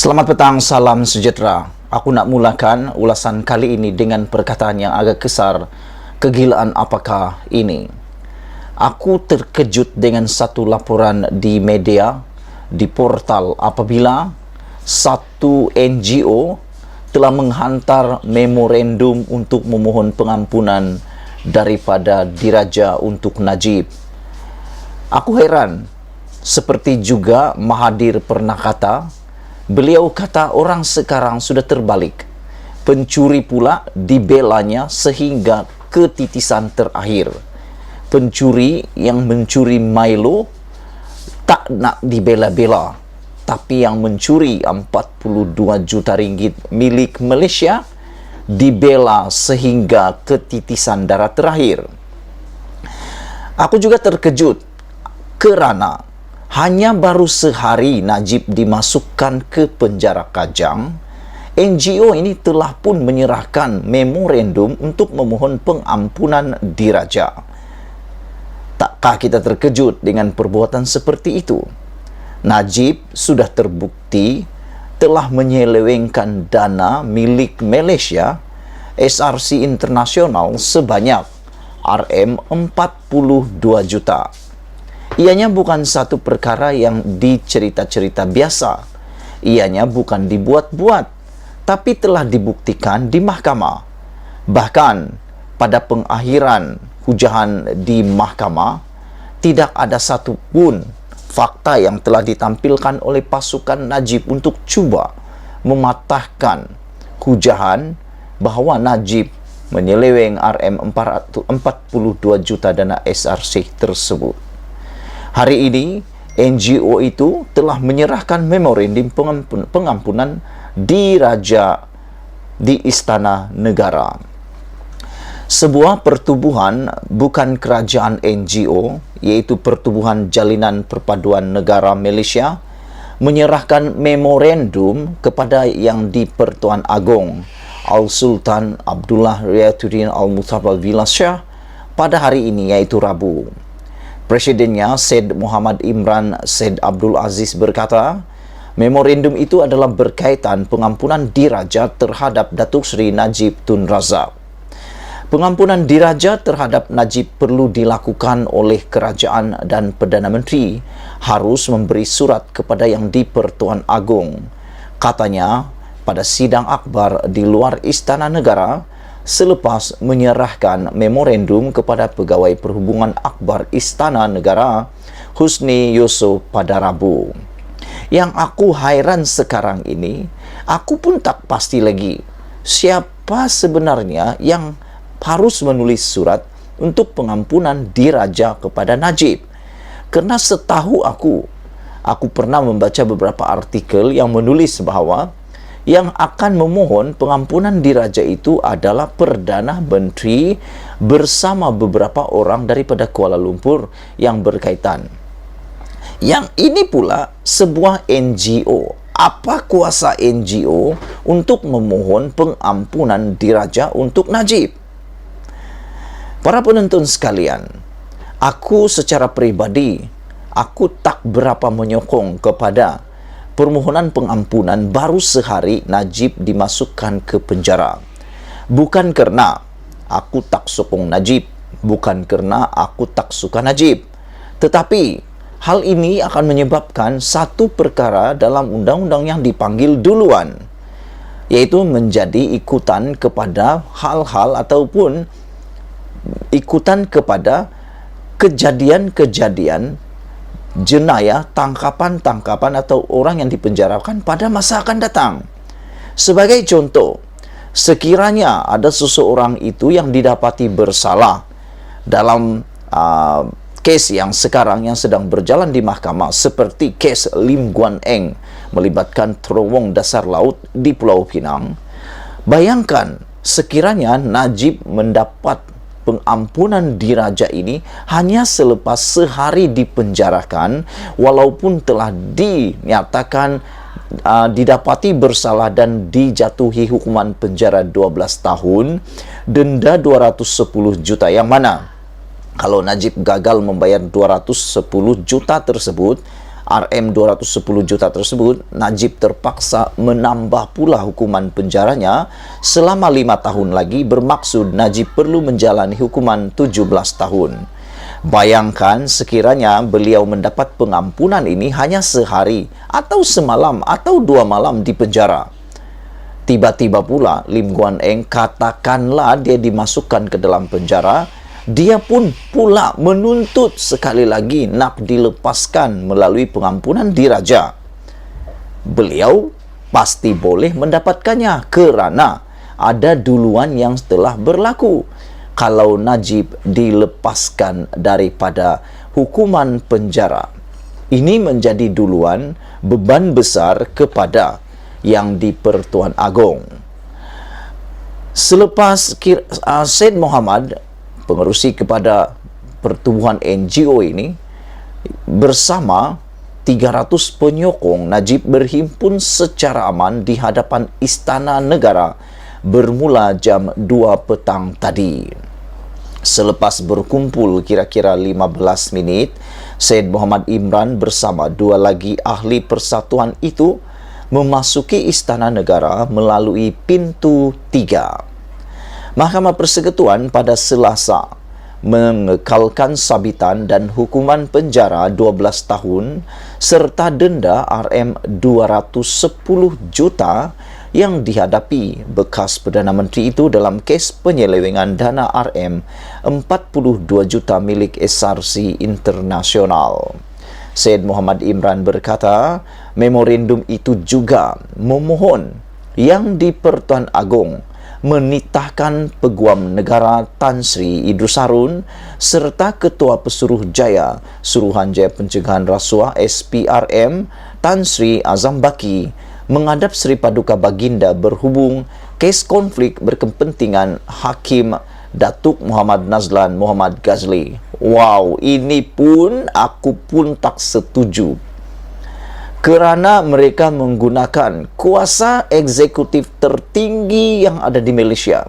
Selamat petang, salam sejahtera. Aku nak mulakan ulasan kali ini dengan perkataan yang agak kesar. Kegilaan apakah ini? Aku terkejut dengan satu laporan di media, di portal apabila satu NGO telah menghantar memorandum untuk memohon pengampunan daripada diraja untuk Najib. Aku heran, seperti juga Mahathir pernah kata. Beliau kata orang sekarang sudah terbalik. Pencuri pula dibelanya sehingga ke titisan terakhir. Pencuri yang mencuri Milo tak nak dibela-bela. Tapi yang mencuri 42 juta ringgit milik Malaysia dibela sehingga ke titisan darah terakhir. Aku juga terkejut kerana hanya baru sehari Najib dimasukkan ke penjara Kajang, NGO ini telah pun menyerahkan memorandum untuk memohon pengampunan diraja. Takkah kita terkejut dengan perbuatan seperti itu? Najib sudah terbukti telah menyelewengkan dana milik Malaysia, SRC Internasional sebanyak RM42 juta. Ianya bukan satu perkara yang dicerita-cerita biasa. Ianya bukan dibuat-buat, tapi telah dibuktikan di mahkamah. Bahkan pada pengakhiran hujahan di mahkamah, tidak ada satu pun fakta yang telah ditampilkan oleh pasukan Najib untuk cuba mematahkan hujahan bahawa Najib menyeleweng RM42 juta dana SRC tersebut. Hari ini, NGO itu telah menyerahkan memorandum pengampunan diraja di Istana Negara. Sebuah pertubuhan bukan kerajaan NGO, iaitu Pertubuhan Jalinan Perpaduan Negara Malaysia, menyerahkan memorandum kepada Yang di-Pertuan Agong Al-Sultan Abdullah Riayatuddin Al-Mutawallilah Shah pada hari ini, iaitu Rabu. Presidennya Syed Muhammad Imran Syed Abdul Aziz berkata, memorandum itu adalah berkaitan pengampunan diraja terhadap Datuk Seri Najib Tun Razak. Pengampunan diraja terhadap Najib perlu dilakukan oleh kerajaan dan Perdana Menteri harus memberi surat kepada Yang di-Pertuan Agong. Katanya pada sidang akbar di luar Istana Negara selepas menyerahkan memorandum kepada Pegawai Perhubungan Akbar Istana Negara Husni Yusof pada Rabu. Yang aku hairan sekarang ini, aku pun tak pasti lagi siapa sebenarnya yang harus menulis surat untuk pengampunan diraja kepada Najib. Kerana setahu aku pernah membaca beberapa artikel yang menulis bahawa yang akan memohon pengampunan diraja itu adalah Perdana Menteri bersama beberapa orang daripada Kuala Lumpur yang berkaitan. Yang ini pula sebuah NGO. Apa kuasa NGO untuk memohon pengampunan diraja untuk Najib? Para penonton sekalian, aku secara peribadi, aku tak berapa menyokong kepada permohonan pengampunan baru sehari Najib dimasukkan ke penjara. Bukan kerana aku tak sokong Najib, bukan kerana aku tak suka Najib, tetapi hal ini akan menyebabkan satu perkara dalam undang-undang yang dipanggil duluan, iaitu menjadi ikutan kepada hal-hal ataupun ikutan kepada kejadian-kejadian jenayah, tangkapan-tangkapan atau orang yang dipenjarakan pada masa akan datang. Sebagai contoh, sekiranya ada seseorang itu yang didapati bersalah dalam kes yang sekarang yang sedang berjalan di mahkamah, seperti kes Lim Guan Eng melibatkan terowong dasar laut di Pulau Pinang, bayangkan sekiranya Najib mendapat pengampunan diraja ini hanya selepas sehari dipenjarakan, walaupun telah dinyatakan didapati bersalah dan dijatuhi hukuman penjara 12 tahun, denda 210 juta, yang mana kalau Najib gagal membayar 210 juta tersebut, RM 210 juta tersebut, Najib terpaksa menambah pula hukuman penjaranya selama 5 tahun lagi, bermaksud Najib perlu menjalani hukuman 17 tahun. Bayangkan sekiranya beliau mendapat pengampunan ini hanya sehari atau semalam atau 2 malam di penjara. Tiba-tiba pula Lim Guan Eng, katakanlah dia dimasukkan ke dalam penjara, dia pun pula menuntut sekali lagi nak dilepaskan melalui pengampunan diraja. Beliau pasti boleh mendapatkannya kerana ada duluan yang telah berlaku. Kalau Najib dilepaskan daripada hukuman penjara, ini menjadi duluan beban besar kepada yang di Pertuan Agong. Selepas Syed Muhammad, pengerusi kepada pertubuhan NGO ini, bersama 300 penyokong, Najib berhimpun secara aman di hadapan Istana Negara bermula jam 2 petang tadi. Selepas berkumpul kira-kira 15 minit, Syed Muhammad Imran bersama 2 lagi ahli persatuan itu memasuki Istana Negara melalui pintu 3. Mahkamah Persekutuan pada Selasa mengekalkan sabitan dan hukuman penjara 12 tahun serta denda RM 210 juta yang dihadapi bekas Perdana Menteri itu dalam kes penyelewengan dana RM 42 juta milik SRC Internasional. Syed Muhammad Imran berkata, memorandum itu juga memohon yang di Pertuan Agong menitahkan Peguam Negara Tan Sri Idrus Harun serta Ketua Pesuruh Jaya Suruhanjaya Pencegahan Rasuah SPRM Tan Sri Azam Baki menghadap Sri Paduka Baginda berhubung kes konflik berkepentingan Hakim Datuk Muhammad Nazlan Muhammad Ghazli. Wow, ini pun aku pun tak setuju. Kerana mereka menggunakan kuasa eksekutif tertinggi yang ada di Malaysia,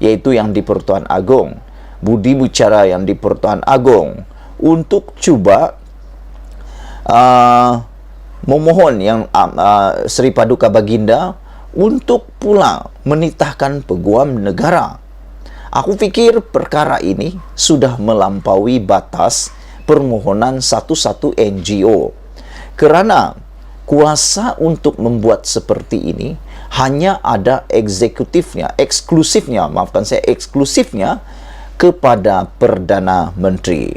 yaitu yang di Pertuan Agong, budi bicara yang di Pertuan Agong, untuk cuba memohon yang Sri Paduka Baginda untuk pula menitahkan Peguam Negara. Aku fikir perkara ini sudah melampaui batas permohonan satu-satu NGO. Kerana kuasa untuk membuat seperti ini hanya ada eksklusifnya kepada Perdana Menteri.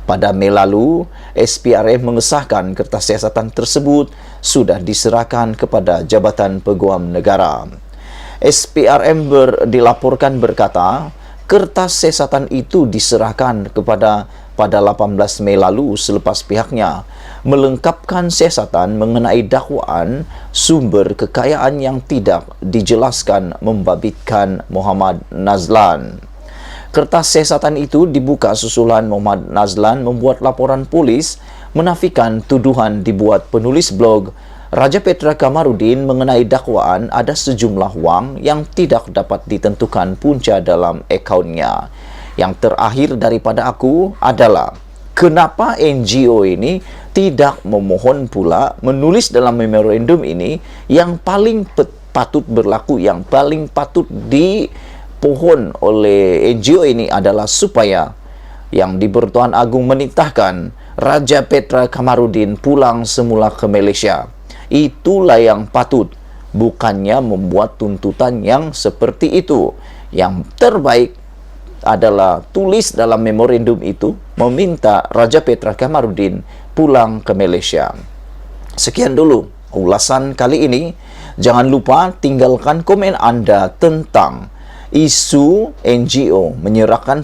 Pada Mei lalu, SPRM mengesahkan kertas siasatan tersebut sudah diserahkan kepada Jabatan Peguam Negara. SPRM dilaporkan berkata, kertas siasatan itu diserahkan pada 18 Mei lalu selepas pihaknya melengkapkan siasatan mengenai dakwaan sumber kekayaan yang tidak dijelaskan membabitkan Muhammad Nazlan. Kertas siasatan itu dibuka susulan Muhammad Nazlan membuat laporan polis menafikan tuduhan dibuat penulis blog Raja Petra Kamarudin mengenai dakwaan ada sejumlah wang yang tidak dapat ditentukan punca dalam akaunnya. Yang terakhir daripada aku adalah, kenapa NGO ini tidak memohon pula menulis dalam memorandum ini yang paling patut berlaku, yang paling patut dipohon oleh NGO ini adalah supaya yang di Pertuan Agong menitahkan Raja Petra Kamarudin pulang semula ke Malaysia. Itulah yang patut, bukannya membuat tuntutan yang seperti itu. Yang terbaik adalah tulis dalam memorandum itu meminta Raja Petra Kamarudin pulang ke Malaysia. Sekian dulu ulasan kali ini. Jangan lupa tinggalkan komen anda tentang isu NGO menyerahkan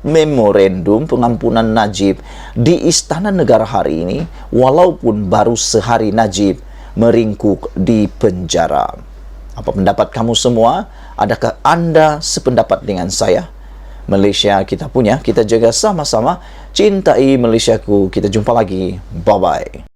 memorandum pengampunan Najib di Istana Negara hari ini, walaupun baru sehari Najib meringkuk di penjara. Apa pendapat kamu semua? Adakah anda sependapat dengan saya? Malaysia kita punya, kita jaga sama-sama. Cintai Malaysiaku. Kita jumpa lagi. Bye-bye.